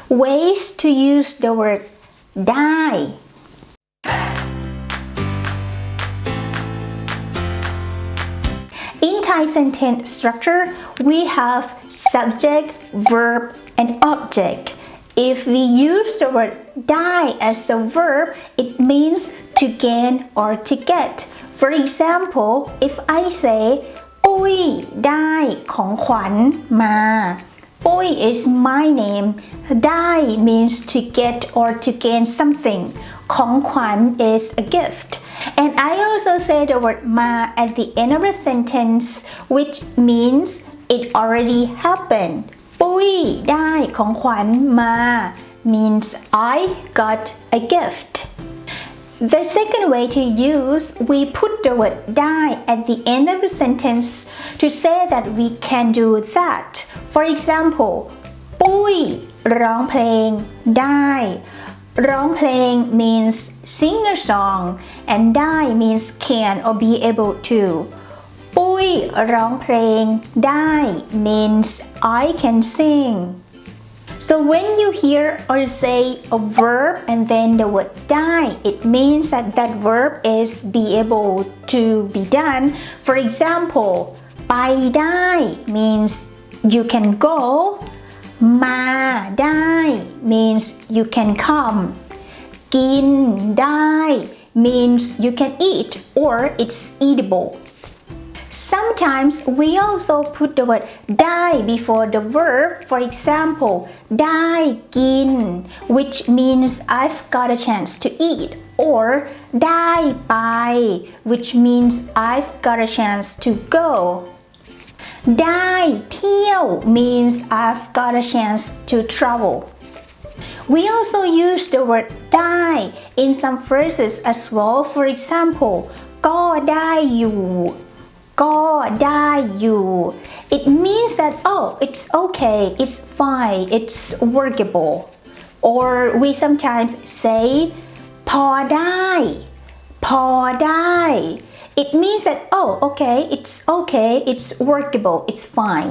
Ways to use the word die. In Thai sentence structure, we have subject, verb, and object. If we use the word die as a verb, it means to gain or to get. For example, if I say ปุ้ยได้ของขวัญมา ปุ้ย is my name. Die means to get or to gain something. ของขวัญ is a gift. And I also say the word มา at the end of the sentence, which means it already happened. ปุ้ยได้ของขวัญมา means I got a gift. The second way to use, we put the word die at the end of the sentence to say that we can do that. For example, ปุ้ยร้องเพลงได้ ร้องเพลง means sing a song, and die means can or be able to. ปุ้ยร้องเพลงได้ means I can sing. So when you hear or say a verb and then the word die, it means that that verb is be able to be done. For example, ไปได้ means you can go. มาได้ means you can come. กินได้ means you can eat or it's eatable. Sometimes we also put the word die before the verb. For example, ได้กิน which means I've got a chance to eat, or ได้ไป which means I've got a chance to go. ได้เที่ยว means I've got a chance to travel. We also use the word die in some phrases as well. For example, ก็ได้อยู่ ก็ได้อยู่ It means that it's okay, it's fine, it's workable. Or we sometimes say พอได้ พอได้ It means that okay, it's workable, it's fine.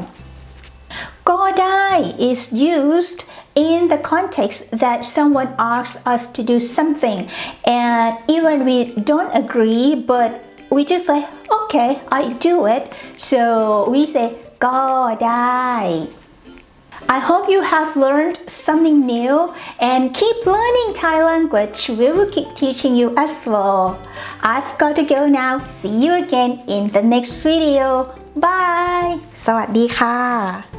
ก็ได้ is used in the context that someone asks us to do something, and even we don't agree, but we just say, okay, I do it. So we say ก็ได้ I hope you have learned something new and keep learning Thai language. We will keep teaching you as well. I've got to go now. See you again in the next video. Bye. สวัสดีค่ะ